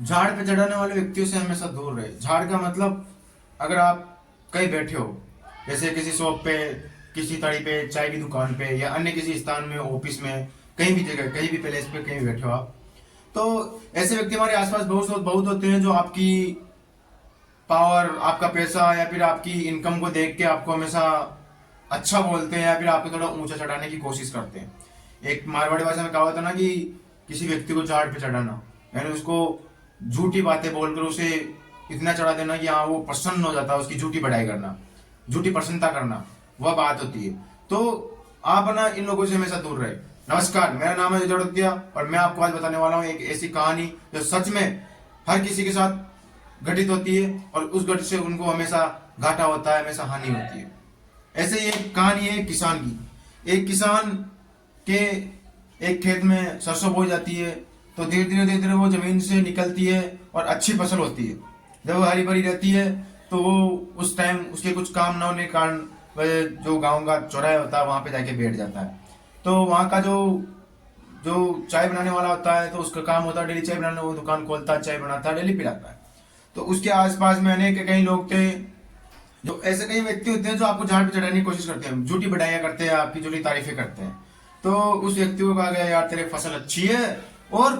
झाड़ पे चढ़ाने वाले व्यक्तियों से हमेशा दूर रहे। झाड़ का मतलब, अगर आप कहीं बैठे हो, जैसे किसी शॉप पे, किसी तड़ी पे, चाय की दुकान पे, या अन्य किसी स्थान में, ऑफिस में, कहीं भी जगह, कहीं भी प्लेस पे कहीं भी बैठे हो आप, तो ऐसे व्यक्ति हमारे आसपास बहुत बहुत होते हैं जो आपकी पावर, आपका पैसा या फिर आपकी इनकम को देख के आपको हमेशा अच्छा बोलते हैं या फिर आपको थोड़ा ऊंचा चढ़ाने की कोशिश करते हैं। एक मारवाड़ी भाषा में कहा था ना कि किसी व्यक्ति को झाड़ पे चढ़ाना, यानी उसको झूठी बातें बोलकर उसे इतना चढ़ा देना कि हाँ वो प्रसन्न हो जाता है, उसकी झूठी बढ़ाई करना, झूठी प्रसन्नता करना, वह बात होती है। तो आप ना इन लोगों से हमेशा दूर रहे। नमस्कार, मेरा नाम है जड़ोत्या और मैं आपको आज बताने वाला हूँ एक ऐसी कहानी जो सच में हर किसी के साथ घटित होती है और उस घट से उनको हमेशा घाटा होता है, हमेशा हानि होती है। ऐसे ही एक कहानी है किसान की। एक किसान के एक खेत में सरसों बोई जाती है, तो धीरे धीरे वो जमीन से निकलती है और अच्छी फसल होती है। जब वो हरी भरी रहती है तो वो उस टाइम उसके कुछ काम न होने के कारण वह जो गांव का चौराहा होता है वहां पे जाके बैठ जाता है। तो वहां का जो जो चाय बनाने वाला होता है, तो उसका काम होता है डेली चाय बनाने, वो दुकान खोलता है, चाय बनाता है, डेली पिलाता है। तो उसके आसपास में अनेक कई लोग थे, जो ऐसे कई व्यक्ति होते हैं जो आपको झाड़ पे चढ़ाने की कोशिश करते हैं, झूठी बढ़ाइयां करते हैं, आपकी झूठी तारीफें करते हैं। तो उस व्यक्ति को कहा गया, यार तेरी फसल अच्छी है और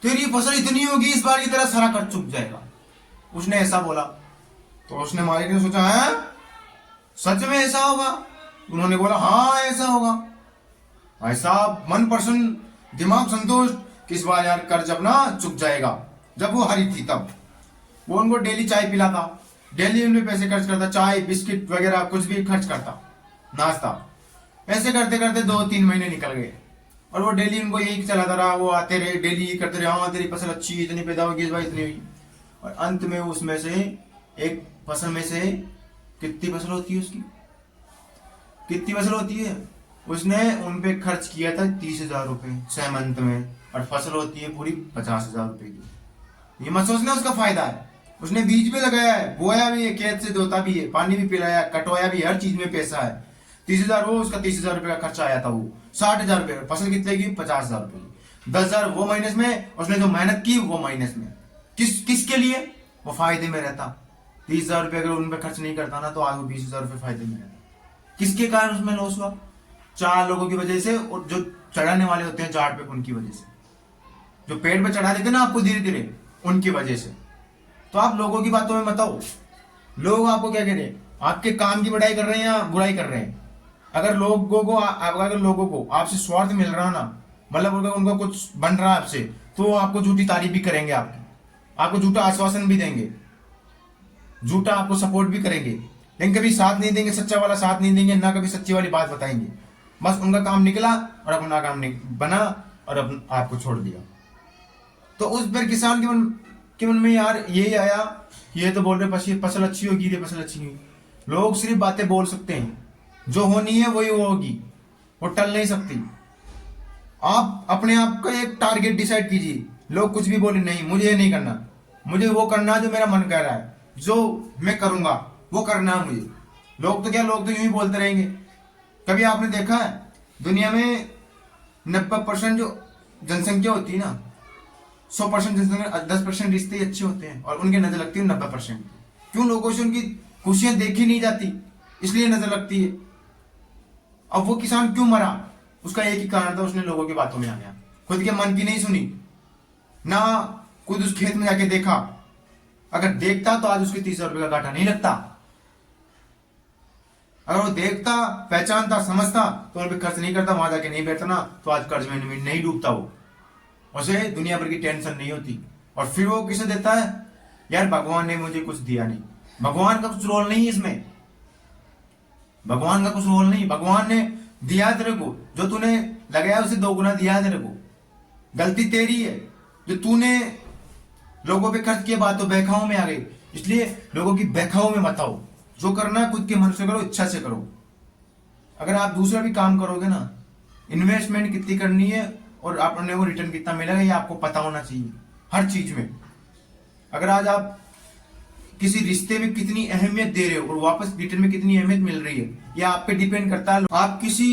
तेरी फसल इतनी होगी इस बार की तरह सारा कर चुक जाएगा। उसने ऐसा बोला तो उसने मालिक ने सोचा, है सच में ऐसा होगा? उन्होंने बोला, हाँ ऐसा होगा। भाई साहब मन प्रसन्न, दिमाग संतुष्ट कि इस बार यार कर्ज अपना चुक जाएगा। जब वो हरी थी तब वो उनको डेली चाय पिलाता, डेली उनमें पैसे खर्च करता, चाय बिस्किट वगैरह कुछ भी खर्च करता, नाश्ता। ऐसे करते करते 2-3 महीने निकल गए और वो डेली उनको यही चलाता रहा। वो आते रहे, डेली करते रहे, हाँ तेरी फसल अच्छी, इतनी पैदा होगी इस बार, इतनी हुई। और अंत में उसमें से एक फसल में से कितनी फसल होती है उसकी, कितनी फसल होती है, उसने उन पे खर्च किया था 30,000 रुपए 6 मंथ में, और फसल होती है पूरी 50,000 रुपए की। ये मत सोचना उसका फायदा है। उसने बीज भी लगाया है, बोया भी है, खेत से जोता भी है, पानी भी पिलाया, कटवाया भी, हर चीज में पैसा है। 30,000 वो उसका 30,000 रुपए का खर्चा आया था। वो 60,000 रुपए, फसल कितने की, 50,000 रुपए की। 10,000 वो माइनस में, उसने जो मेहनत की वो माइनस में। किसके लिए? वो फायदे में रहता। 30,000 रुपए अगर उन पर खर्च नहीं करता ना तो आज वो 20,000 रुपए फायदे में रहता। किसके कारण उसमें लॉस हुआ? 4 लोगों की वजह से, और जो चढ़ाने वाले होते हैं झाड़ पे उनकी वजह से, जो पेड़ पे चढ़ा देते ना आपको धीरे धीरे, उनकी वजह से। तो आप लोगों की बातों में बताओ, लोग आपको क्या कह रहे हैं, आपके काम की बढ़ाई कर रहे हैं या बुराई कर रहे हैं? अगर लोगों को आपसे स्वार्थ मिल रहा ना, मतलब अगर उनको कुछ बन रहा है आपसे, तो आपको झूठी तारीफ भी करेंगे, आपको झूठा आश्वासन भी देंगे, झूठा आपको सपोर्ट भी करेंगे, लेकिन कभी साथ नहीं देंगे, सच्चा वाला साथ नहीं देंगे ना, कभी सच्ची वाली बात बताएंगे। बस उनका काम निकला और अपना काम नहीं बना और आपको छोड़ दिया। तो उस पर किसान के मन में यार यही आया, ये तो बोल रहे फसल अच्छी होगी, ये फसल अच्छी नहीं। लोग सिर्फ बातें बोल सकते हैं, जो होनी है वही होगी, वो टल नहीं सकती। आप अपने आप का एक टारगेट डिसाइड कीजिए। लोग कुछ भी बोले, नहीं मुझे ये नहीं करना, मुझे वो करना जो मेरा मन कह रहा है, जो मैं करूंगा वो करना है मुझे। लोग तो यूं ही बोलते रहेंगे। कभी आपने देखा है दुनिया में 90% जो जनसंख्या होती है ना, 100% जनसंख्या, 10% रिश्ते ही अच्छे होते हैं और उनकी नजर लगती है 90%। क्यों? लोगों से उनकी खुशियां देखी नहीं जाती, इसलिए नजर लगती है। अब वो किसान क्यों मरा? उसका एक ही कारण था, उसने लोगों की बातों में आ गया, खुद के मन की नहीं सुनी ना, खुद उस खेत में जाके देखा। अगर देखता तो आज उसके 30,000 रुपए का घाटा नहीं लगता। अगर वो देखता, पहचानता, समझता तो उन पर खर्च नहीं करता, वहां जाके नहीं बैठता ना, तो आज कर्ज में नहीं डूबता वो, उसे दुनिया भर की टेंशन नहीं होती। और फिर वो किसे देता है, यार भगवान ने मुझे कुछ दिया नहीं। भगवान का कुछ रोल नहीं इसमें, भगवान का कुछ रोल नहीं। भगवान ने दिया तेरे को, जो तूने लगाया उसे 2 गुना दिया तेरे को। गलती तेरी है जो तूने लोगों पे खर्च किया, बात तो बहकाओं में आ गई। इसलिए लोगों की बहकाओं में मत आओ, जो करना है खुद के मन से करो, इच्छा से करो। अगर आप दूसरा भी काम करोगे ना, इन्वेस्टमेंट कितनी करनी है और आपने वो रिटर्न कितना मिलेगा ये आपको पता होना चाहिए हर चीज में। अगर आज आप किसी रिश्ते में कितनी अहमियत दे रहे हो और वापस रिटर्न में कितनी अहमियत मिल रही है, यह आप पे डिपेंड करता है। आप किसी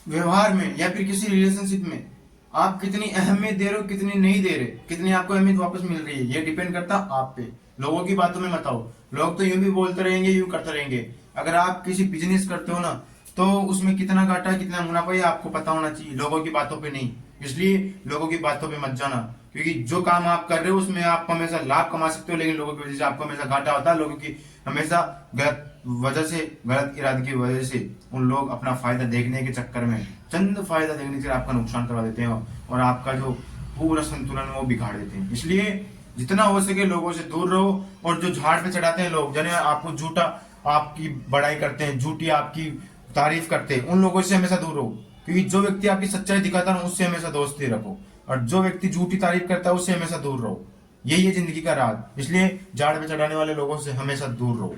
व्यवहार में या फिर किसी रिलेशनशिप में आप कितनी अहमियत दे रहे हो, कितनी नहीं दे रहे, कितनी आपको अहमियत वापस मिल रही है, ये डिपेंड करता आप पे। लोगों की बातों में मत आओ। लोग तो यूं भी बोलते रहेंगे, यूं करते रहेंगे। अगर आप किसी बिजनेस करते हो ना, तो उसमें कितना घाटा है, कितना मुनाफा है, आपको पता होना चाहिए, लोगों की बातों पे नहीं। इसलिए लोगों की बातों पे मत जाना, क्योंकि जो काम आप कर रहे हो उसमें आप हमेशा लाभ कमा सकते हो, लेकिन लोगों की वजह से आपको हमेशा घाटा होता है। लोगों की हमेशा गलत वजह से, गलत इरादे की वजह से उन लोग अपना फायदा देखने के चक्कर में, चंद फायदा देखने से आपका नुकसान करवा देते हैं, और आपका जो पूरा संतुलन वो बिगाड़ देते हैं। इसलिए जितना हो सके लोगों से दूर रहो। और जो झाड़ पे चढ़ाते हैं लोग, जने आपको झूठा, आपकी बड़ाई करते हैं, झूठी आपकी तारीफ करते हैं, उन लोगों से हमेशा दूर रहो। क्योंकि जो व्यक्ति आपकी सच्चाई दिखाता है उससे हमेशा दोस्ती रखो, और जो व्यक्ति झूठी तारीफ करता है उससे हमेशा दूर रहो। यही है जिंदगी का राज। इसलिए झाड़ पे चढ़ाने वाले लोगों से हमेशा दूर रहो।